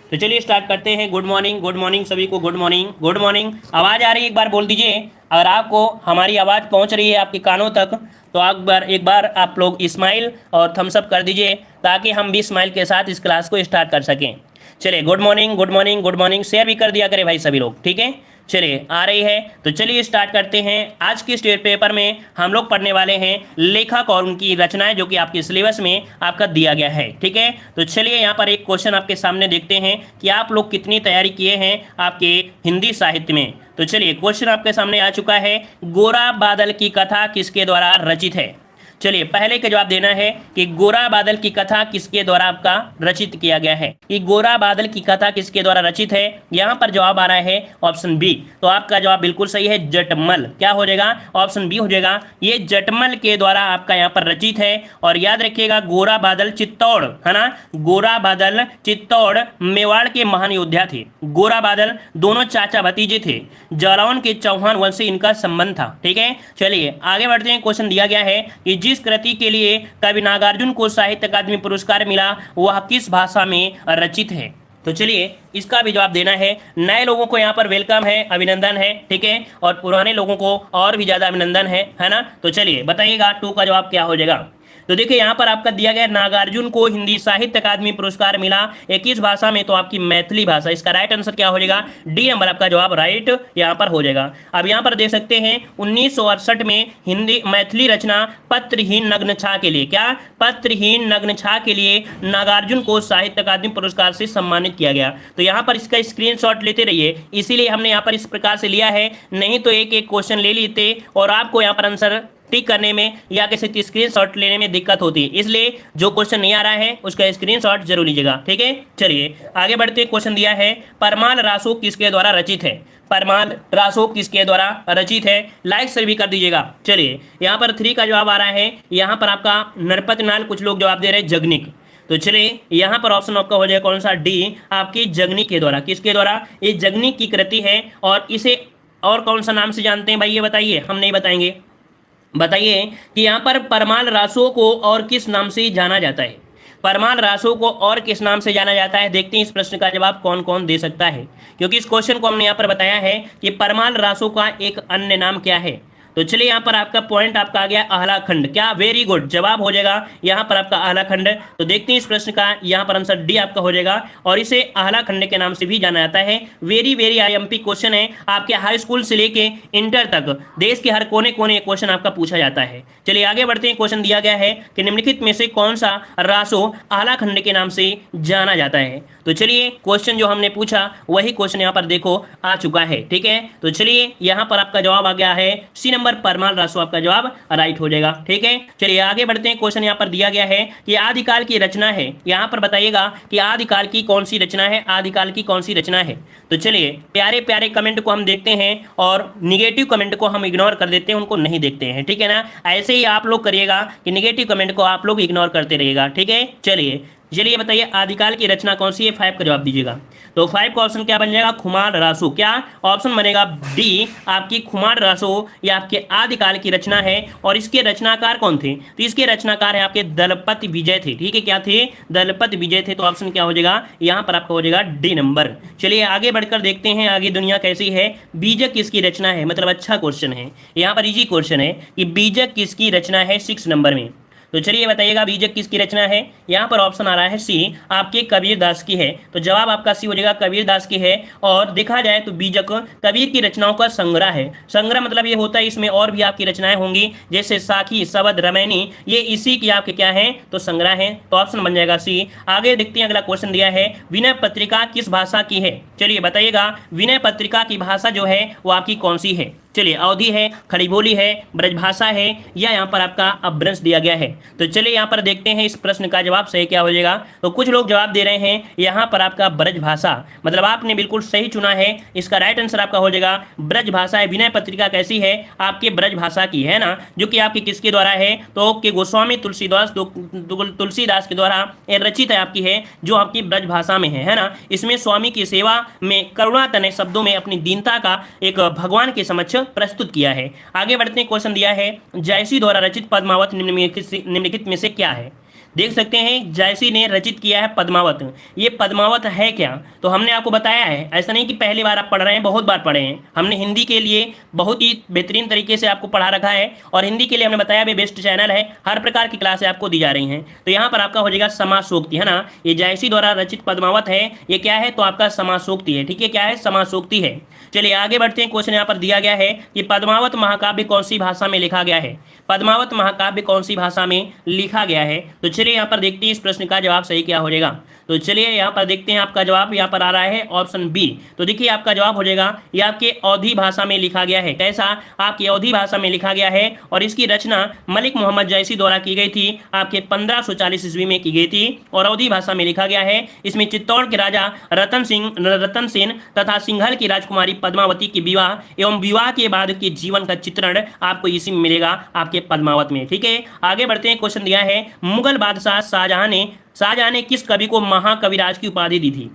तो चलिए स्टार्ट करते हैं। गुड मॉर्निंग सभी को। Good morning, good morning. आवाज़ आ रही है? एक बार बोल दीजिए। अगर आपको हमारी आवाज़ पहुंच रही है आपके कानों तक तो एक बार आप लोग स्माइल और थम्स अप कर दीजिए, ताकि हम भी स्माइल के साथ इस क्लास को स्टार्ट कर सकें। चलिए, good morning, good morning, good morning. Share भी कर दिया करें भाई सभी लोग, ठीक है। चलिए, आ रही है तो चलिए स्टार्ट करते हैं। आज के स्टेट पेपर में हम लोग पढ़ने वाले हैं लेखक और उनकी रचनाएं, जो कि आपके सिलेबस में आपका दिया गया है, ठीक है। तो चलिए यहाँ पर एक क्वेश्चन आपके सामने देखते हैं कि आप लोग कितनी तैयारी किए हैं आपके हिंदी साहित्य में। तो चलिए, क्वेश्चन आपके सामने आ चुका है। गोरा बादल की कथा किसके द्वारा रचित है? चलिए, पहले का जवाब देना है कि गोरा बादल की कथा किसके द्वारा आपका रचित किया गया है। कि गोरा बादल की कथा किसके द्वारा रचित है, यहां पर जवाब आ रहा है ऑप्शन बी। तो आपका जवाब बिल्कुल सही है, जटमल। क्या हो जाएगा? ऑप्शन बी हो जाएगा। ये जटमल के द्वारा आपका यहां पर रचित है। और याद रखिएगा, गोरा बादल चित्तौड़, है ना, गोरा बादल चित्तौड़ मेवाड़ के महान योद्धा थे। गोरा बादल दोनों चाचा भतीजे थे। जालौन के चौहान वंश से इनका संबंध था, ठीक है। चलिए आगे बढ़ते हैं। क्वेश्चन दिया गया है कि जिस कृति के लिए कवि नागार्जुन को साहित्य अकादमी पुरस्कार मिला वह किस भाषा में रचित है? तो चलिए इसका भी जवाब देना है। नए लोगों को यहाँ पर वेलकम है, अभिनंदन है, ठीक है। और पुराने लोगों को और भी ज्यादा अभिनंदन है ना। तो चलिए बताइएगा 2 का जवाब क्या हो जाएगा। तो देखिए यहाँ पर आपका दिया गया नागार्जुन को हिंदी साहित्य अकादमी पुरस्कार मिला 21 भाषा में, तो आपकी मैथिली भाषा। इसका राइट आंसर क्या हो जाएगा? डी नंबर आपका जवाब राइट यहाँ पर हो जाएगा। अब यहाँ पर देख सकते हैं 1968 में हिंदी मैथिली रचना पत्रहीन नग्न छा के लिए, क्या पत्रहीन नग्न छा के लिए नागार्जुन को साहित्य अकादमी पुरस्कार से सम्मानित किया गया। तो यहाँ पर इसका स्क्रीनशॉट लेते रहिए, इसीलिए हमने यहाँ पर इस प्रकार से लिया है, नहीं तो एक एक क्वेश्चन ले लेते और आपको यहाँ पर आंसर टिक करने में या किसी स्क्रीनशॉट लेने में दिक्कत होती है। इसलिए जो क्वेश्चन नहीं आ रहा है उसका स्क्रीनशॉट जरूर लीजिएगा, ठीक है। चलिए आगे बढ़ते। क्वेश्चन दिया है परमाल रासो किसके द्वारा रचित है? परमाल रासो किसके द्वारा रचित है? लाइक शेयर भी कर दीजिएगा। चलिए यहाँ पर 3 का जवाब आ रहा है। यहाँ पर आपका नरपत नाल, कुछ लोग जवाब दे रहे हैं जगनिक। तो चलिए यहाँ पर ऑप्शन आपका हो जाएगा कौन सा? डी, आपकी जगनिक के द्वारा। किसके द्वारा? ये जगनिक की कृति है। और इसे और कौन सा नाम से जानते हैं भाई, ये बताइए, हम नहीं बताएंगे। बताइए कि यहाँ पर परमाल रासो को और किस नाम से जाना जाता है? परमाल रासो को और किस नाम से जाना जाता है? देखते हैं इस प्रश्न का जवाब कौन कौन दे सकता है, क्योंकि इस क्वेश्चन को हमने यहाँ पर बताया है कि परमाल रासो का एक अन्य नाम क्या है। तो चलिए यहाँ पर आपका पॉइंट आपका आ गया अहला खंड। क्या? वेरी गुड, जवाब हो जाएगा यहाँ पर आपका अहला खंड। तो देखते हैं इस प्रश्न का यहाँ पर आंसर डी आपका हो जाएगा, और इसे अहला खंड के नाम से भी जाना जाता है। वेरी वेरी आईएमपी क्वेश्चन है, आपके हाई स्कूल से लेके इंटर तक देश के हर कोने कोने क्वेश्चन आपका पूछा जाता है। चलिए आगे बढ़ते हैं। क्वेश्चन दिया गया है कि निम्नलिखित में से कौन सा रासो अहला खंड के नाम से जाना जाता है। तो चलिए क्वेश्चन जो हमने पूछा वही क्वेश्चन यहाँ पर देखो आ चुका है, ठीक है। तो चलिए यहाँ पर आपका जवाब आ गया है सी नंबर, परमाल रासो आपका जवाब राइट हो जाएगा, ठीक है। चलिए आगे बढ़ते हैं। क्वेश्चन यहाँ पर दिया गया है कि आदिकाल की रचना है। यहाँ पर बताइएगा कि आदिकाल की कौन सी रचना है, आदिकाल की कौन सी रचना है। तो चलिए प्यारे प्यारे कमेंट को हम देखते हैं और निगेटिव कमेंट को हम इग्नोर कर देते हैं, उनको नहीं देखते हैं, ठीक है ना। ऐसे ही आप लोग करिएगा कि निगेटिव कमेंट को आप लोग इग्नोर करते रहिएगा, ठीक है। चलिए बताइए आदिकाल की रचना कौन सी है? 5 का जवाब दीजिएगा। तो 5 का ऑप्शन क्या बन जाएगा? खुमार रासो। क्या ऑप्शन बनेगा? डी, आपकी खुमार रासो ये आपके आदिकाल की रचना है। और इसके रचनाकार कौन थे? तो इसके रचनाकार है आपके दलपति विजय थे, ठीक है। क्या थे? दलपति विजय थे। तो ऑप्शन क्या हो जाएगा यहाँ पर आपका? हो जाएगा डी नंबर। चलिए आगे बढ़कर देखते हैं आगे दुनिया कैसी है। बीजक किसकी रचना है? मतलब अच्छा क्वेश्चन है, यहाँ पर इजी क्वेश्चन है कि बीजक किसकी रचना है 6 नंबर में। तो चलिए बताइएगा बीजक किसकी रचना है। यहाँ पर ऑप्शन आ रहा है सी, आपके कबीर दास की है। तो जवाब आपका सी हो जाएगा, कबीर दास की है। और देखा जाए तो बीजक कबीर की रचनाओं का संग्रह है। संग्रह मतलब ये होता है इसमें और भी आपकी रचनाएं होंगी, जैसे साखी, शबद, रमैनी, ये इसी की आपके क्या है? तो संग्रह है। तो ऑप्शन बन जाएगा सी। आगे देखते हैं, अगला क्वेश्चन दिया है विनय पत्रिका किस भाषा की है? चलिए बताइएगा विनय पत्रिका की भाषा जो है वो आपकी कौन सी है? चलिए अवधी है, खड़ी बोली है, ब्रजभाषा है, या यहाँ पर आपका अपभ्रंश दिया गया है। तो चलिए यहाँ पर देखते हैं इस प्रश्न का जवाब सही क्या हो जाएगा। तो कुछ लोग जवाब दे रहे हैं यहाँ पर आपका ब्रजभाषा, मतलब आपने बिल्कुल सही चुना है। इसका राइट आंसर आपका हो जाएगा ब्रजभाषा है। विनय पत्रिका कैसी है? आपके ब्रजभाषा की है ना, जो कि आपकी किसके द्वारा है? तो कि गोस्वामी तुलसीदास के द्वारा रचित है आपकी है, जो आपकी ब्रजभाषा में है ना। इसमें स्वामी की सेवा में करुणा तने शब्दों में अपनी दीनता का एक भगवान के समक्ष प्रस्तुत किया है। आगे बढ़ते हैं। क्वेश्चन दिया है जयसी द्वारा रचित पद्मावत निम्नलिखित में से क्या है? देख सकते हैं जयसी ने रचित किया है पद्मावत। ये पद्मावत है क्या, तो हमने आपको बताया है, ऐसा नहीं कि पहली बार आप पढ़ रहे हैं, बहुत बार पढ़े हैं। हमने हिंदी के लिए बहुत ही बेहतरीन तरीके से आपको पढ़ा रखा है और हिंदी के लिए हमने बताया भी बेस्ट चैनल है, हर प्रकार की क्लासें आपको दी जा रही हैं। तो यहाँ पर आपका हो जाएगा समासोक्ति, है ना। ये जयसी द्वारा रचित पद्मावत है, ये क्या है, तो आपका समासोक्ति है। ठीक है, क्या है, समासोक्ति है। चलिए आगे बढ़ते हैं। क्वेश्चन यहाँ पर दिया गया है कि पद्मावत महाकाव्य कौन सी भाषा में लिखा गया है। पद्मावत महाकाव्य कौन सी भाषा में लिखा गया है, तो चलिए यहाँ पर देखते हैं इस प्रश्न का जवाब सही क्या हो जाएगा। तो चलिए यहाँ पर देखते हैं, आपका जवाब यहाँ पर आ रहा है ऑप्शन बी। तो देखिए आपका जवाब हो जाएगा, ये आपके अवधी भाषा में लिखा गया है। कैसा, आपकी अवधी भाषा में लिखा गया है और इसकी रचना मलिक मोहम्मद जयसी द्वारा की गई थी, आपके 1540 ईस्वी में की गई थी और अवधी भाषा में लिखा गया है। इसमें चित्तौड़ के राजा रतन सेन तथा सिंघल की राजकुमारी पद्मावती की विवाह एवं विवाह के बाद के जीवन का चित्रण आपको इसी में मिलेगा, आपके पद्मावत में। ठीक है, आगे बढ़ते हैं। क्वेश्चन दिया है, मुगल बादशाह शाहजहां ने किस कवि को महाकविराज की उपाधि दी थी।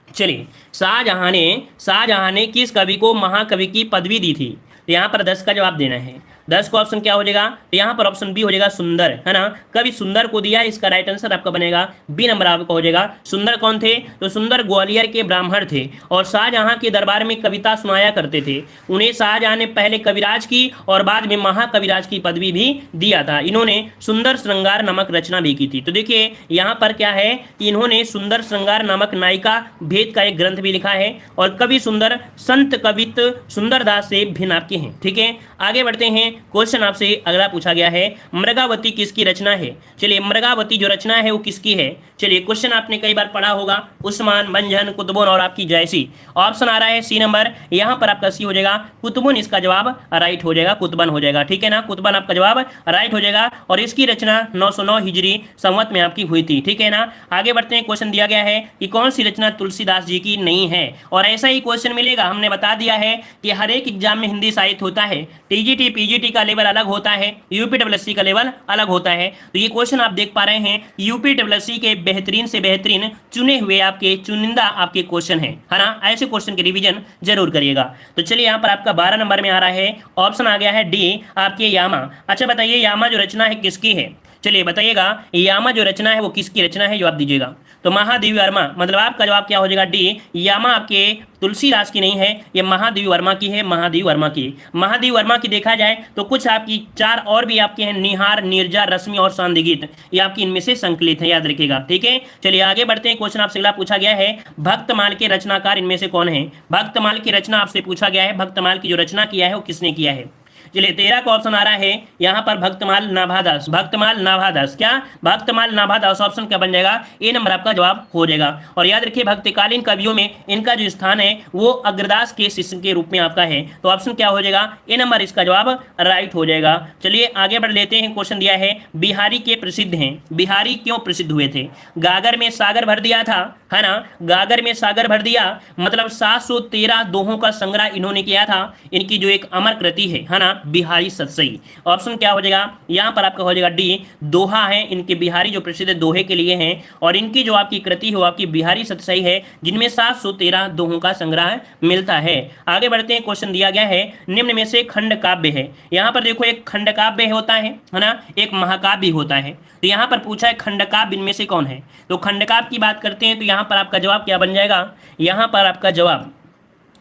चलिए, शाहजहां ने किस कवि को महाकवि की पदवी दी थी, तो यहाँ पर 10 का जवाब देना है। 10 का ऑप्शन क्या हो जाएगा, तो यहाँ पर ऑप्शन बी हो जाएगा सुंदर, है ना। कवि सुंदर को दिया, इसका राइट आंसर आपका बनेगा बी नंबर आपका हो जाएगा। सुंदर कौन थे, तो सुंदर ग्वालियर के ब्राह्मण थे और शाहजहां के दरबार में कविता सुनाया करते थे। उन्हें शाहजहां ने पहले कविराज की और बाद में महाकविराज की पदवी भी दिया था। इन्होंने सुंदर श्रृंगार नामक रचना भी की थी। तो देखिए यहाँ पर क्या है कि इन्होंने सुंदर श्रृंगार नामक नायिका भेद का एक ग्रंथ भी लिखा है और कवि सुंदर संत कवित सुंदरदास से भिन्न आपके हैं। ठीक है, आगे बढ़ते हैं। क्वेश्चन आपसे अगला पूछा गया है, मृगावती किसकी रचना है। चलिए, मृगावती जो रचना है वो किसकी है। चलिए, क्वेश्चन आपने कई बार पढ़ा होगा, उस्मान, मंझन, कुतुबुन और आपकी जयसी। ऑप्शन आ रहा है सी नंबर, यहाँ पर आपका सी हो जाएगा कुतुबुन, इसका जवाब राइट हो जाएगा, कुतुबन हो जाएगा। ठीक है ना, कुतुबन आपका जवाब राइट हो जाएगा और इसकी रचना 909 हिजरी संवत में आपकी हुई थी। ठीक है ना, आगे बढ़ते हैं। क्वेश्चन दिया गया है कि कौन सी रचना तुलसीदास जी की नहीं है और ऐसा ही क्वेश्चन मिलेगा। हमने बता दिया है कि हर एक एग्जाम में हिंदी साहित्य होता है, टीजीटी पीजीटी का लेवल अलग होता है, यूपीडब्ल्यूएससी का लेवल अलग होता है। तो ये क्वेश्चन आप देख पा रहे हैं, यूपीडब्ल्यूएससी के बेहतरीन से बेहतरीन चुने हुए आपके चुनिंदा आपके क्वेश्चन है ना। ऐसे क्वेश्चन के रिवीजन जरूर करिएगा। तो चलिए, यहाँ पर आपका 12 नंबर में आ रहा है, ऑप्शन आ गया है डी, आपके यामा। अच्छा बताइए, यामा जो रचना है किसकी है। चलिए बताइएगा, यामा जो रचना है वो किसकी रचना है, जवाब दीजिएगा। तो महादेवी वर्मा, मतलब आपका जवाब क्या हो जाएगा डी, यामा आपके तुलसीदास की नहीं है, ये महादेवी वर्मा की है, महादेवी वर्मा की। महादेवी वर्मा की देखा जाए तो कुछ आपकी 4 और भी आपके हैं, निहार, नीरजा, रश्मि और सांदगीत, ये आपकी इनमें से संकलित है, याद रखिएगा। ठीक है, चलिए आगे बढ़ते हैं। क्वेश्चन आपसे अगला पूछा गया है, भक्तमाल के रचनाकार इनमें से कौन है। भक्तमाल की रचना आपसे पूछा गया है, भक्तमाल की जो रचना किया है वो किसने किया है। चलिए 13 का ऑप्शन आ रहा है यहाँ पर भक्तमाल नाभादास। भक्तमाल नाभादास, क्या भक्तमाल नाभादास, ऑप्शन क्या बन जाएगा, ए नंबर आपका जवाब हो जाएगा। और याद रखिए, भक्तिकालीन कवियों में इनका जो स्थान है वो अग्रदास के शिष्य के रूप में आपका है। तो ऑप्शन क्या हो जाएगा, ए नंबर इसका जवाब राइट हो जाएगा। चलिए आगे बढ़ लेते हैं। क्वेश्चन दिया है, बिहारी के प्रसिद्ध हैं। बिहारी क्यों प्रसिद्ध हुए थे। गागर में सागर भर दिया था, है ना, गागर में सागर भर दिया, मतलब 713 दोहों का संग्रह इन्होंने किया था। इनकी जो एक अमर कृति है ना, बिहारी सतसई। ऑप्शन क्या हो जाएगा, यहाँ पर आपका हो जाएगा डी, दोहा है इनके। बिहारी जो प्रसिद्ध दोहे के लिए हैं और इनकी जो आपकी कृति हो आपकी बिहारी सतसई है, जिनमें 713 दोहों का संग्रह मिलता है। आगे बढ़ते हैं। क्वेश्चन दिया गया है, निम्न में से खंड काव्य है। यहाँ पर देखो, एक खंड काव्य होता है ना, एक महाकाव्य होता है। तो यहाँ पर पूछा है खंड काव्य इनमें से कौन है। तो खंड काव्य की बात करते हैं तो यहाँ पर आपका जवाब क्या बन जाएगा, यहाँ पर आपका जवाब,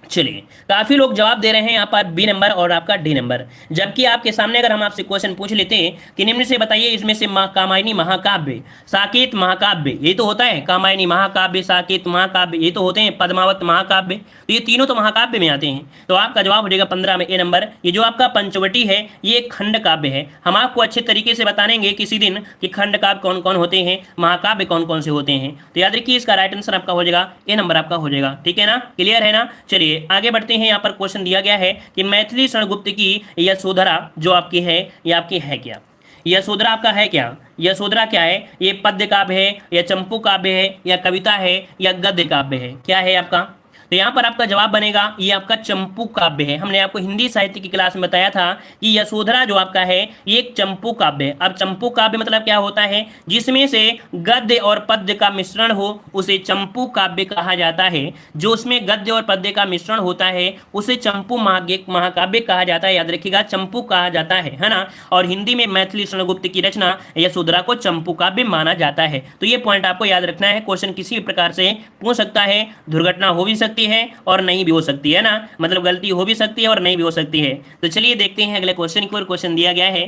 चलिए काफी लोग जवाब दे रहे हैं यहाँ पर बी नंबर और आपका डी नंबर। जबकि आपके सामने अगर हम आपसे क्वेश्चन पूछ लेते हैं कि निम्न से बताइए इसमें से कामायनी महाकाव्य, साकेत महाकाव्य, ये तो होता है कामायनी महाकाव्य, साकेत महाकाव्य, ये तो होते हैं पद्मावत महाकाव्य, तो ये तीनों तो महाकाव्य में आते हैं। तो आपका जवाब हो जाएगा 15 में ए नंबर। ये जो आपका पंचवटी है ये एक खंड काव्य है। हम आपको अच्छे तरीके से बताएंगे किसी दिन कि खंड काव्य कौन कौन होते हैं, महाकाव्य कौन कौन से होते हैं। तो याद रखिए, इसका राइट आंसर आपका हो जाएगा ए नंबर आपका हो जाएगा। ठीक है ना, क्लियर है ना। चलिए आगे बढ़ते हैं। यहाँ पर क्वेश्चन दिया गया है कि मैथिली शरणगुप्त की यशोधरा जो आपकी है, ये आपकी है क्या। यशोधरा आपका है क्या, यशोधरा क्या है, ये पद्य काव्य है या चंपू काव्य है या कविता है या गद्य काव्य है, क्या है आपका। तो यहाँ पर आपका जवाब बनेगा ये आपका चंपू काव्य है। हमने आपको हिंदी साहित्य की क्लास में बताया था कि यशोधरा जो आपका है ये एक चंपू काव्य है। अब चंपू काव्य मतलब क्या होता है, जिसमें से गद्य और पद्य का मिश्रण हो उसे चंपू काव्य कहा जाता है। जो उसमें गद्य और पद्य का मिश्रण होता है उसे चंपू महाकाव्य कहा जाता है। याद रखिएगा, चंपू कहा जाता है ना। और हिंदी में मैथिली शरणगुप्त की रचना यशोधरा को चंपू काव्य माना जाता है। तो ये पॉइंट आपको याद रखना है। क्वेश्चन किसी भी प्रकार से पूछ सकता है, दुर्घटना हो भी सकती है और नहीं भी हो सकती है ना, मतलब गलती हो भी सकती है और नहीं भी हो सकती है। तो चलिए देखते हैं अगले क्वेश्चन की ओर। क्वेश्चन दिया गया है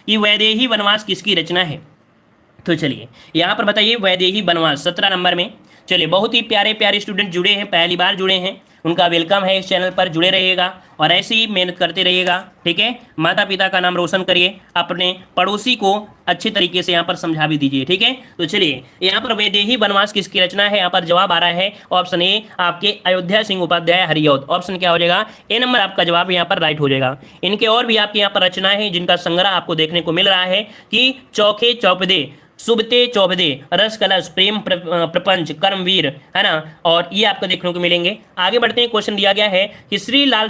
कि वैदेही वनवास किसकी रचना है। तो चलिए यहाँ पर बताइए, वैदेही वनवास 17 नंबर में। चलिए, बहुत ही प्यारे प्यारे स्टूडेंट जुड़े हैं, पहली बार जुड़े हैं, उनका वेलकम है। इस चैनल पर जुड़े रहिएगा और ऐसे ही मेहनत करते रहिएगा, ठीक है। माता पिता का नाम रोशन करिए, अपने पड़ोसी को अच्छे तरीके से यहाँ पर समझा भी दीजिए, ठीक है। तो चलिए, यहाँ पर वैदेही वनवास किसकी रचना है, यहाँ पर जवाब आ रहा है ऑप्शन ए आपके अयोध्या सिंह उपाध्याय हरिऔध। ऑप्शन क्या हो जाएगा, ए नंबर आपका जवाब यहाँ पर राइट हो जाएगा। इनके और भी आपके यहाँ पर रचना है जिनका संग्रह आपको देखने को मिल रहा है कि चौखे चौपदे, सुबते चौबदे, रस कलश, प्रेम प्रपंच, कर्मवीर, है ना, और ये आपको देखने को मिलेंगे। आगे बढ़ते हैं। क्वेश्चन दिया गया है कि श्री लाल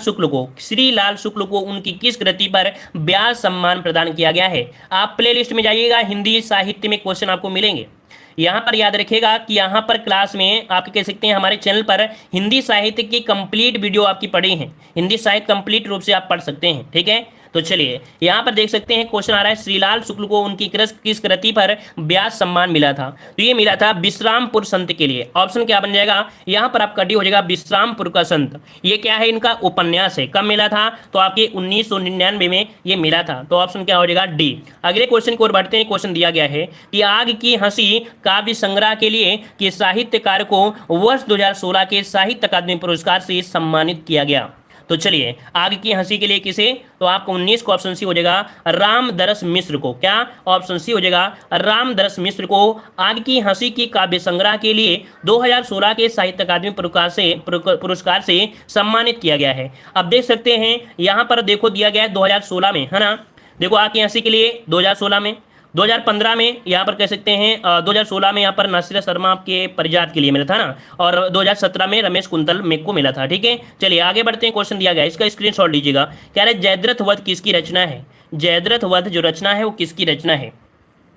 शुक्ल को उनकी किस कृति पर व्यास सम्मान प्रदान किया गया है। आप प्लेलिस्ट में जाइएगा, हिंदी साहित्य में क्वेश्चन आपको मिलेंगे। यहाँ पर याद रखिएगा कि यहाँ पर क्लास में आप कह सकते हैं हमारे चैनल पर हिंदी साहित्य की कंप्लीट वीडियो आपकी पढ़ी है, हिंदी साहित्य कंप्लीट रूप से आप पढ़ सकते हैं, ठीक है। तो चलिए, यहाँ पर देख सकते हैं क्वेश्चन आ रहा है, श्रीलाल शुक्ल को उनकी किस कृति पर व्यास सम्मान मिला था। तो ये मिला था विश्रामपुर संत के लिए। ऑप्शन क्या बन जाएगा, यहाँ पर आपका डी हो जाएगा विश्रामपुर का संत। ये क्या है, इनका उपन्यास है। कब मिला था, तो आपके 1999 में ये मिला था। तो ऑप्शन क्या हो जाएगा, डी। अगले क्वेश्चन की ओर बढ़ते हैं। क्वेश्चन दिया गया है कि आग की हंसी काव्य संग्रह के लिए किस साहित्यकार को वर्ष 2016 के साहित्य अकादमी पुरस्कार से सम्मानित किया गया। तो चलिए, आग की हंसी के लिए किसे, तो आपको 19 को ऑप्शन सी हो जाएगा रामदरस मिश्र को। क्या, ऑप्शन सी हो जाएगा रामदरस मिश्र को आग की हंसी की काव्य संग्रह के लिए 2016 के साहित्य अकादमी पुरस्कार से सम्मानित किया गया है। अब देख सकते हैं यहाँ पर देखो दिया गया है 2016 में, है ना। देखो, आग की हंसी के लिए 2016 में, 2015 में यहाँ पर कह सकते हैं 2016 में यहाँ पर नसीर शर्मा के परिजात के लिए मिला था ना, और 2017 में रमेश कुंतल मेघ को मिला था, ठीक है। चलिए आगे बढ़ते हैं। क्वेश्चन दिया गया है, इसका स्क्रीनशॉट लीजिएगा। कह रहे जयद्रथ वध किसकी रचना है। जयद्रथ वध जो रचना है वो किसकी रचना है।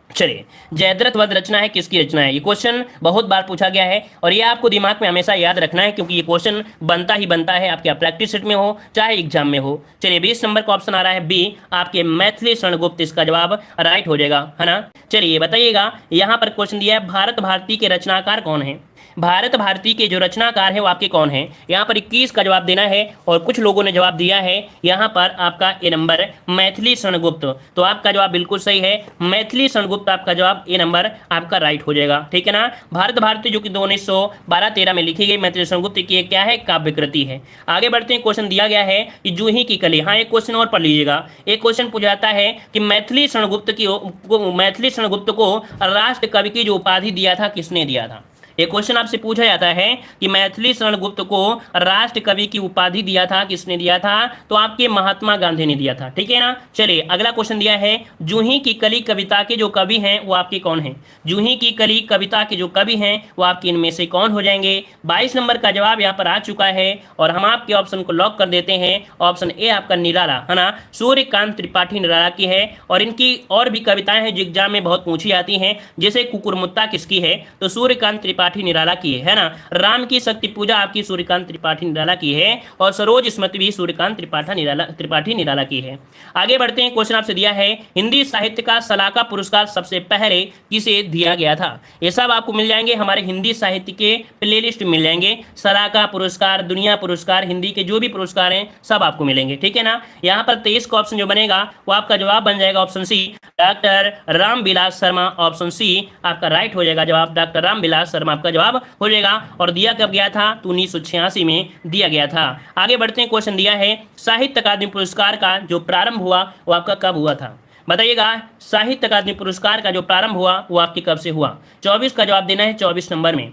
चलिए, जयद्रथ वध रचना है किसकी रचना है। ये क्वेश्चन बहुत बार पूछा गया है और ये आपको दिमाग में हमेशा याद रखना है, क्योंकि ये क्वेश्चन बनता ही बनता है, आपके प्रैक्टिस सेट में हो चाहे एग्जाम में हो। चलिए, 20 नंबर का ऑप्शन आ रहा है बी, आपके मैथिली शरणगुप्त, इसका जवाब राइट हो जाएगा, है ना। चलिए बताइएगा, यहाँ पर क्वेश्चन दिया है भारत भारती के रचनाकार कौन है। भारत भारती के जो रचनाकार है वो आपके कौन है। यहाँ पर 21 का जवाब देना है और कुछ लोगों ने जवाब दिया है यहाँ पर आपका ए नंबर मैथिली शरणगुप्त। तो आपका जवाब बिल्कुल सही है, मैथिली शरणगुप्त आपका जवाब ए नंबर आपका राइट हो जाएगा, ठीक है ना। भारत भारती जो कि 1912-13 में लिखी गई मैथिली शरणगुप्त की क्या है, काव्य कृति है। आगे बढ़ते हैं। क्वेश्चन दिया गया है कि जूही की कली, हाँ एक क्वेश्चन और पढ़ लीजिएगा। एक क्वेश्चन पूछा जाता है कि मैथिली शरणगुप्त को राष्ट्र कवि की जो उपाधि दिया था किसने दिया था। एक क्वेश्चन आपसे पूछा जाता है कि मैथिली शरणगुप्त को राष्ट्र कवि की उपाधि दिया था किसने दिया था, तो आपके महात्मा गांधी ने दिया था, ठीक है ना। चलिए अगला क्वेश्चन दिया है, जूही की कली कविता के जो कवि हैं वो आपके कौन हैं। जूही की कली कविता के जो कवि हैं वो आपके इनमें से कौन हो जाएंगे। 22 नंबर का जवाब यहाँ पर आ चुका है और हम आपके ऑप्शन को लॉक कर देते हैं। ऑप्शन ए आपका निराला, है ना, सूर्यकांत त्रिपाठी निराला की है। और इनकी और भी कविताएं हैं जो एग्जाम में बहुत पूछी जाती हैं, जैसे कुकुरमुत्ता किसकी है, तो सूर्यकांत त्रिपाठी निराला की है ना। राम की शक्ति पूजा आपकी सूर्यकांत त्रिपाठी निराला की है और सरोज स्मृति भी सूर्यकांत त्रिपाठी निराला की है। आगे बढ़ते हैं। क्वेश्चन आपसे दिया है, हिंदी साहित्य का सलाका पुरस्कार सबसे पहले किसे दिया गया था। ये सब आपको मिल जाएंगे हमारे हिंदी साहित्य के प्लेलिस्ट मिल जाएंगे। सलाका पुरस्कार, दुनिया पुरस्कार, हिंदी के जो भी पुरस्कार हैं सब आपको मिलेंगे, ठीक है ना। यहाँ पर 23 का ऑप्शन जो बनेगा वो आपका जवाब बन जाएगा option C, doctor Ramvilas Sharma. Option C आपका राइट हो जाएगा जवाब, डॉक्टर रामविलास शर्मा आपका जवाब हो जाएगा। और दिया कब गया था, तो 1986 में दिया गया था। आगे बढ़ते हैं। क्वेश्चन दिया है, साहित्य अकादमी पुरस्कार का जो प्रारंभ हुआ वो आपका कब हुआ था। बताइएगा, साहित्य अकादमी पुरस्कार का जो प्रारंभ हुआ वो आपके कब से हुआ। 24 का जवाब देना है 24 नंबर में।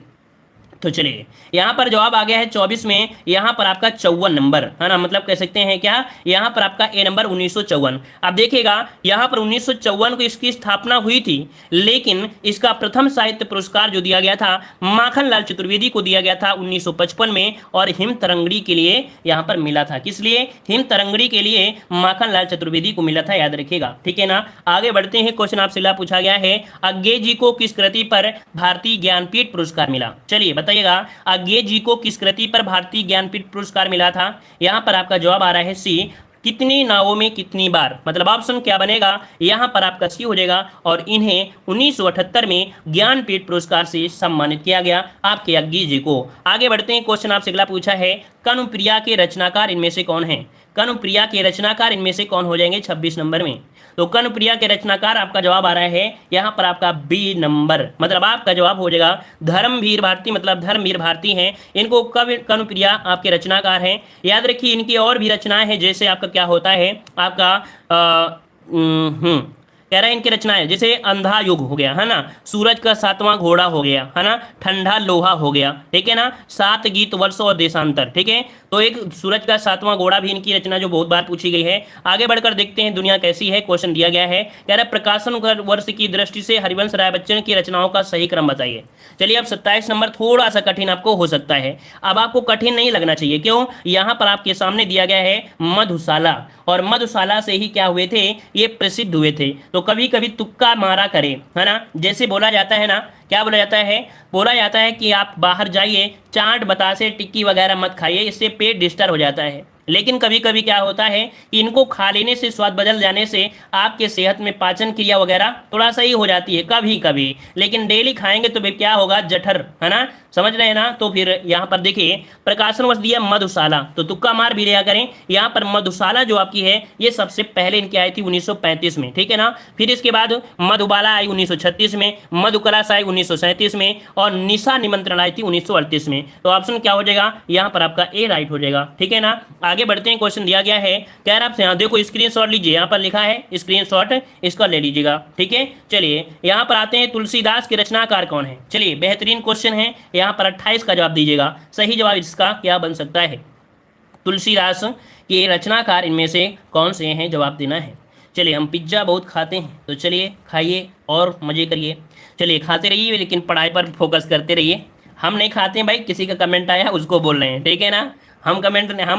तो चलिए यहाँ पर जवाब आ गया है 24 में, यहाँ पर आपका 54 नंबर है ना, मतलब कह सकते हैं क्या, यहाँ पर आपका ए नंबर 1954। अब देखिएगा यहाँ पर 1954 को इसकी स्थापना हुई थी, लेकिन इसका प्रथम साहित्य पुरस्कार जो दिया गया था माखनलाल चतुर्वेदी को दिया गया था 1955 में, और हिम तरंगड़ी के लिए यहाँ पर मिला था। किस लिए? हिम तरंगड़ी के लिए माखनलाल चतुर्वेदी को मिला था, याद रखिएगा, ठीक है ना। आगे बढ़ते हैं, क्वेश्चन आपसे पूछा गया है अज्ञे जी को किस कृति पर भारतीय ज्ञानपीठ पुरस्कार मिला? चलिए बताइएगा, अज्ञे जी को किस कृति पर भारतीय ज्ञानपीठ पुरस्कार मिला था? यहां पर आपका जवाब आ रहा है सी, कितनी नावों में कितनी बार, मतलब ऑप्शन क्या बनेगा, यहां पर आपका सी हो जाएगा। और इन्हें 1978 में ज्ञानपीठ पुरस्कार से सम्मानित किया गया आपके अज्ञे जी को। आगे बढ़ते हैं, क्वेश्चन आपसे अगला पूछा है कनुप्रिया के रचनाकार इनमें से कौन है? कनुप्रिया के रचनाकार इनमें से कौन हो जाएंगे 26 नंबर में? तो कनुप्रिया के रचनाकार आपका जवाब आ रहा है यहाँ पर आपका बी नंबर, मतलब आपका जवाब हो जाएगा धर्मवीर भारती, मतलब धर्मवीर भारती हैं, इनको कवि कनुप्रिया आपके रचनाकार हैं। याद रखिए इनकी और भी रचनाएं हैं, जैसे आपका क्या होता है आपका कह रहा है इनकी रचनाएं जैसे अंधा युग हो गया है ना, सूरज का सातवां घोड़ा हो गया है ना, ठंडा लोहा हो गया, ठीक है ना, 7 गीत वर्ष और देशांतर, ठीक है। तो एक सूरज का सातवां घोड़ा भी इनकी रचना जो बहुत बार पूछी गई है। आगे बढ़कर देखते हैं दुनिया कैसी है, क्वेश्चन दिया गया है, कह रहा है प्रकाशन वर्ष की दृष्टि से हरिवंश राय बच्चन की रचनाओं का सही क्रम बताइए। चलिए अब 27 नंबर थोड़ा सा कठिन आपको हो सकता है, अब आपको कठिन नहीं लगना चाहिए, क्यों? यहाँ पर आपके सामने दिया गया है मधुशाला, और मधुशाला से ही क्या हुए थे, ये प्रसिद्ध हुए थे। तो कभी कभी तुक्का मारा करें, है ना, जैसे बोला जाता है ना, क्या बोला जाता है? बोला जाता है कि आप बाहर जाइए, चाट बतासे टिक्की वगैरह मत खाइए, इससे पेट डिस्टर्ब हो जाता है। लेकिन कभी कभी क्या होता है कि इनको खा लेने से, स्वाद बदल जाने से आपके सेहत में पाचन क्रिया वगैरह थोड़ा सही हो जाती है कभी कभी, लेकिन डेली खाएंगे तो भी क्या होगा, जठर, है ना, समझ रहे हैं ना। तो फिर यहाँ पर देखिए प्रकाशन वर्ष दिया मधुशाला, तो तुक्का मार भी लिया करें। यहाँ पर मधुशाला जो आपकी है ये सबसे पहले इनकी आई थी 1935 में, ठीक है ना। फिर इसके बाद मधुबाला आई 1936 में, मधुकलाश आई 1937 में, और निशा निमंत्रण आई थी 1938 में। तो ऑप्शन क्या हो जाएगा, यहाँ पर आपका ए राइट हो जाएगा, ठीक है ना। आगे बढ़ते हैं, क्वेश्चन दिया गया है, कह रहा आपसे, यहाँ देखो स्क्रीनशॉट लीजिए, यहाँ पर लिखा है स्क्रीनशॉट, इसका ले लीजिएगा, ठीक है। चलिए यहाँ पर आते हैं, तुलसीदास के रचनाकार कौन है? चलिए बेहतरीन क्वेश्चन है, यहाँ पर 28 का जवाब दीजिएगा। सही जवाब इसका क्या बन सकता है? तुलसीदास के रचनाकार इनमें से कौन से हैं, जवाब देना है। चलिए हम पिज्ज़ा बहुत खाते हैं, तो चलिए खाइए और मज़े करिए, चलिए खाते रहिए, लेकिन पढ़ाई पर फोकस करते रहिए। हम नहीं खाते हैं भाई, किसी का कमेंट आया उसको बोल रहे हैं, ठीक है ना। हम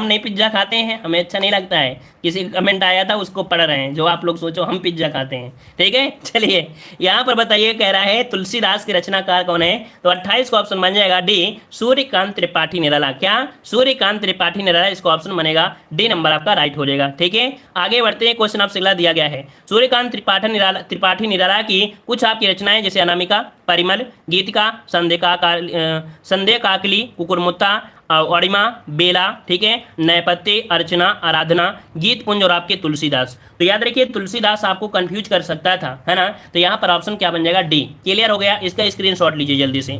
नहीं पिज्ज़ा खाते हैं, हमें अच्छा नहीं लगता है, किसी का कमेंट आया था उसको पढ़ रहे हैं, जो आप लोग सोचो हम पिज्ज़ा खाते हैं, ठीक है। चलिए यहाँ पर बताइए, कह रहा है तुलसीदास के रचनाकार कौन है? तो 28 का ऑप्शन बन जाएगा डी, सूर्यकांत त्रिपाठी निराला। क्या? सूर्यकांत त्रिपाठी निराला, इसको ऑप्शन बनेगा डी नंबर आपका राइट हो जाएगा, ठीक है। आगे बढ़ते हैं, क्वेश्चन आपसे अगला दिया गया है, सूर्यकांत त्रिपाठी निराला की कुछ आपकी रचनाएं जैसे अनामिका, परिमल, गीतिका, संध्या काकली, कुकुरमुत्ता, अरिमा, बेला, ठीक है, नैपत्य, अर्चना, आराधना, गीत पुंज और आपके तुलसीदास। तो याद रखिए तुलसीदास आपको कंफ्यूज कर सकता था, है ना। तो यहाँ पर ऑप्शन क्या बन जाएगा, डी। क्लियर हो गया, इसका स्क्रीनशॉट लीजिए जल्दी से।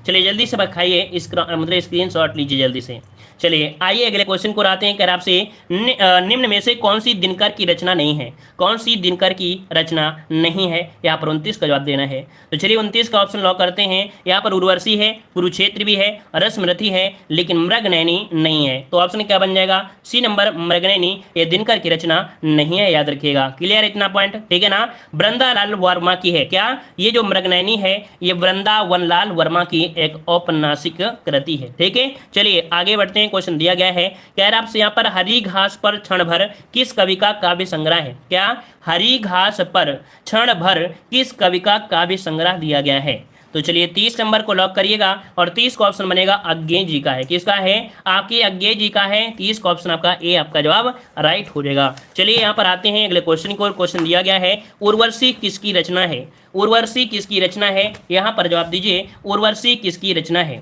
चलिए जल्दी से खाइए, मतलब स्क्रीनशॉट लीजिए जल्दी से। चलिए आइए अगले क्वेश्चन को आते हैं, कह आपसे निम्न में से कौन सी दिनकर की रचना नहीं है? कौन सी दिनकर की रचना नहीं है? यहाँ पर 29 का जवाब देना है। तो चलिए 29 का ऑप्शन लॉक करते हैं। यहाँ पर उर्वशी है, कुरुक्षेत्र भी है, रसमृति है, लेकिन मृगनयनी नहीं है। तो ऑप्शन क्या बन जाएगा, सी नंबर मृगनयनी, ये दिनकर की रचना नहीं है, याद रखिएगा। क्लियर इतना पॉइंट, ठीक है ना। वृंदालाल वर्मा की है, क्या ये जो मृगनयनी है ये वृंदावनलाल वर्मा की एक औपन्यासिक कृति है, ठीक है। चलिए आगे बढ़ते हैं, क्वेश्चन दिया गया है, कह रहा आपसे यहाँ पर हरी घास पर क्षण भर किस कवि का काव्य संग्रह है? क्या हरी घास पर क्षण भर किस कवि का काव्य संग्रह दिया गया है? तो चलिए 30 नंबर को लॉक करिएगा, और 30 का ऑप्शन बनेगा अज्ञे जी का है। किसका है? आपके अज्ञे जी का है। 30 का ऑप्शन आपका ए आपका जवाब राइट हो जाएगा। चलिए यहाँ पर आते हैं अगले क्वेश्चन को। क्वेश्चन दिया गया है, उर्वशी किसकी रचना है? उर्वशी किसकी रचना है? यहाँ पर जवाब दीजिए, उर्वशी किसकी रचना है?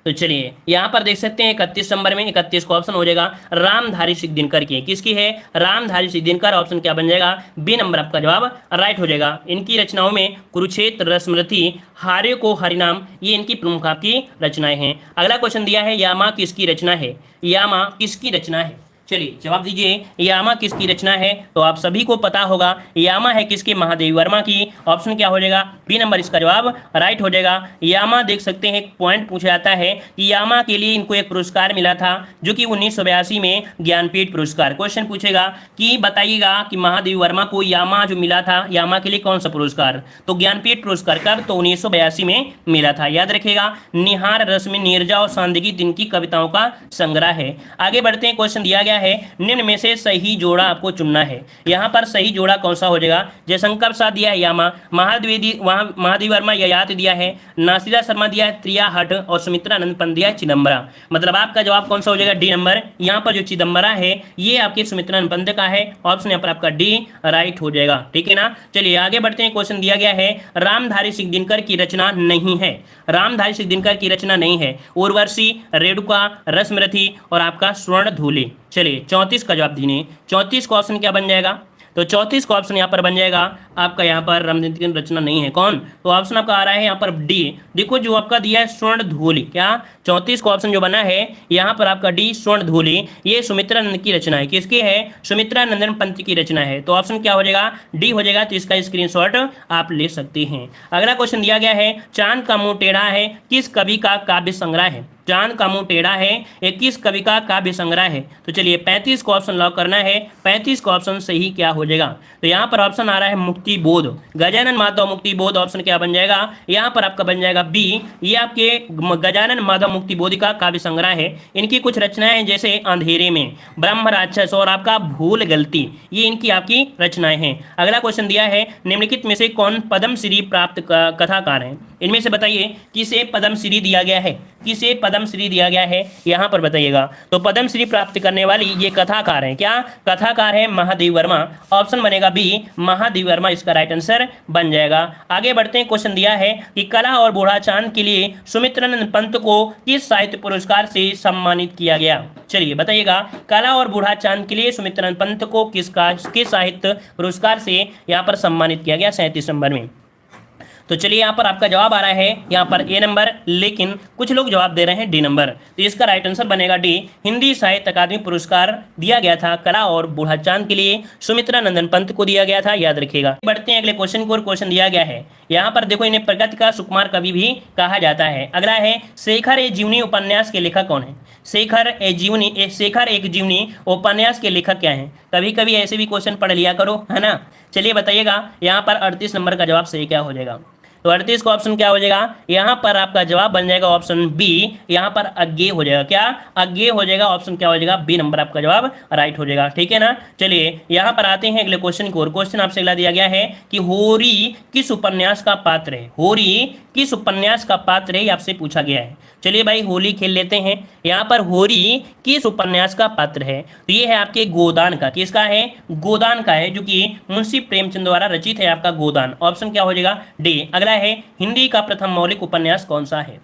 तो चलिए यहाँ पर देख सकते हैं 31 नंबर में 31 का ऑप्शन हो जाएगा रामधारी सिंह दिनकर की। किसकी है? रामधारी सिंह दिनकर। ऑप्शन क्या बन जाएगा? बी नंबर आपका जवाब राइट हो जाएगा। इनकी रचनाओं में कुरुक्षेत्र, रसमृति, हारे को हरिनाम, ये इनकी प्रमुख आपकी रचनाएं हैं। अगला क्वेश्चन दिया है, यामा किसकी रचना है? यामा किसकी रचना है? तो चलिए यहाँ पर आते हैं, क्वेश्चन आपसे अगला दिया गया है, उर्वशी किसकी रचना है? चलिए जवाब दीजिए, यामा किसकी रचना है? तो आप सभी को पता होगा यामा है किसके, महादेवी वर्मा की। ऑप्शन क्या हो जाएगा? बी नंबर इसका जवाब राइट हो जाएगा। यामा देख सकते हैं, एक पॉइंट पूछा जाता है कि यामा के लिए इनको एक पुरस्कार मिला था जो कि 1982 में ज्ञानपीठ पुरस्कार। क्वेश्चन पूछेगा कि बताइएगा कि महादेवी वर्मा को यामा जो मिला था, यामा के लिए कौन सा पुरस्कार? तो ज्ञानपीठ पुरस्कार कब? तो 1982 में मिला था, याद रखिएगा। निहार रश्मि नीरजा और सांदगी इनकी कविताओं का संग्रह है। आगे बढ़ते हैं, क्वेश्चन दिया गया है निम्न में से सही जोड़ा आपको चुनना है। यहां पर सही जोड़ा कौन सा हो जाएगा? जयशंकर प्रसाद दिया है यामा, महादेवी वर्मा ययाति दिया है, नासिरा शर्मा दिया है त्रिया हट और सुमित्रानंद पंत दिया है चिदम्बरा। मतलब आपका जवाब कौन सा हो जाएगा? D number. यहां पर जो चिदम्बरा है ये आपके सुमित्रानंद पंत का है। ऑप्शन यहाँ पर आपका डी राइट हो जाएगा, ठीक है ना। चलिए आगे बढ़ते हैं, क्वेश्चन दिया गया है रामधारी सिंह दिनकर की रचना नहीं है। रामधारी सिंह दिनकर की रचना नहीं है। उर्वशी, रेणुका, रश्मिरथी और आपका स्वर्ण धूले। चलिए 34 का जवाब दीजिए। 34 का ऑप्शन क्या बन जाएगा? तो 34 का ऑप्शन यहाँ पर बन जाएगा आपका, यहाँ पर रामधारी की रचना नहीं है। कौन? तो ऑप्शन आपका आ रहा है यहाँ पर डी। देखो जो आपका दिया है स्वर्ण धूलि, क्या 34 का ऑप्शन जो बना है यहाँ पर आपका डी स्वर्ण धूलि, ये सुमित्रानंद की रचना है। किसकी है? सुमित्रानंदन पंत की रचना है। तो ऑप्शन क्या हो जाएगा? डी हो जाएगा। तो इसका स्क्रीनशॉट आप ले सकते हैं। अगला क्वेश्चन दिया गया है चांद का मुंह टेढ़ा है किस कवि का काव्य संग्रह है? चांद का मुंह टेढ़ा है ये किस कवि का काव्य संग्रह है? तो चलिए 35 को ऑप्शन लॉक करना है। 35 का ऑप्शन सही क्या हो जाएगा? तो यहाँ पर ऑप्शन आ रहा है मुक्ति बोध, गजानन माधव मुक्ति बोध। ऑप्शन क्या बन जाएगा? यहाँ पर आपका बन जाएगा बी। ये आपके गजानन माधव मुक्ति बोध का काव्य संग्रह है। इनकी कुछ रचनाएं जैसे अंधेरे में, ब्रह्म राक्षस और आपका भूल गलती, ये इनकी आपकी रचनाएं हैं। अगला क्वेश्चन दिया है निम्नलिखित में से कौन पद्मश्री प्राप्त कथाकार है? इनमें से बताइए किसे पद्मश्री दिया गया है? किसे पद्मश्री दिया गया है यहाँ पर बताइएगा। तो पद्मश्री प्राप्त करने वाली ये कथाकार हैं। क्या कथाकार है? महादेवी वर्मा। ऑप्शन बनेगा बी, महादेवी वर्मा इसका राइट आंसर बन जाएगा। आगे बढ़ते हैं, क्वेश्चन दिया है कि कला और बूढ़ा चांद के लिए सुमित्रानंद पंत को किस साहित्य पुरस्कार से सम्मानित किया गया? चलिए बताइएगा, कला और बूढ़ा चांद के लिए सुमित्रानंद पंत को किस साहित्य पुरस्कार से यहाँ पर सम्मानित किया गया 37 नंबर में? तो चलिए यहाँ पर आपका जवाब आ रहा है यहाँ पर ए नंबर, लेकिन कुछ लोग जवाब दे रहे हैं डी नंबर। तो इसका राइट आंसर बनेगा डी। हिंदी साहित्य अकादमी पुरस्कार दिया गया था कला और बूढ़ा चांद के लिए, सुमित्रानंदन पंत को दिया गया था, याद रखिएगा। बढ़ते हैं अगले क्वेश्चन को, और क्वेश्चन दिया गया है यहाँ पर देखो, इन्हें प्रगति का सुकुमार कवि भी कहा जाता है। अगला है शेखर ए जीवनी उपन्यास के लेखक कौन है? शेखर एक जीवनी उपन्यास के लेखक क्या है? कभी कभी ऐसे भी क्वेश्चन पढ़ लिया करो, है ना। चलिए बताइएगा यहाँ पर 38 नंबर का जवाब सही क्या हो जाएगा? तो 38 का ऑप्शन क्या हो जाएगा? यहाँ पर आपका जवाब बन जाएगा ऑप्शन बी। यहाँ पर अज्ञेय हो जाएगा। क्या? अज्ञेय हो जाएगा। ऑप्शन क्या हो जाएगा? बी नंबर आपका जवाब राइट हो जाएगा, ठीक है ना। चलिए यहाँ पर आते हैं अगले क्वेश्चन को, और क्वेश्चन आपसे अगला दिया गया है कि होरी किस उपन्यास का पात्र है? होरी किस उपन्यास का पात्र है, आपसे पूछा गया है। चलिए भाई होली खेल लेते हैं। यहाँ पर होरी किस उपन्यास का पात्र है? तो ये है आपके गोदान का। किसका है? गोदान का है, जो कि मुंशी प्रेमचंद द्वारा रचित है आपका गोदान। ऑप्शन क्या हो जाएगा? डी। अगला है हिंदी का प्रथम मौलिक उपन्यास कौन सा है?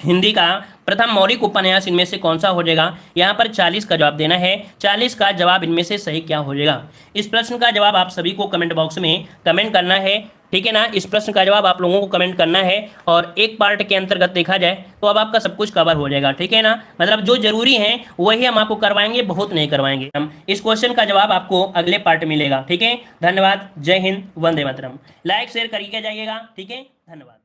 हिंदी का प्रथम मौलिक उपन्यास इनमें से कौन सा हो जाएगा? यहाँ पर 40 का जवाब देना है। 40 का जवाब इनमें से सही क्या हो जाएगा? इस प्रश्न का जवाब आप सभी को कमेंट बॉक्स में कमेंट करना है, ठीक है ना। इस प्रश्न का जवाब आप लोगों को कमेंट करना है, और एक पार्ट के अंतर्गत देखा जाए तो अब आपका सब कुछ कवर हो जाएगा, ठीक है ना। मतलब जो जरूरी है वही हम आपको करवाएंगे, बहुत नहीं करवाएंगे हम। इस क्वेश्चन का जवाब आपको अगले पार्ट मिलेगा, ठीक है। धन्यवाद। जय हिंद, वंदे मातरम। लाइक शेयर करके जाइएगा, ठीक है। धन्यवाद।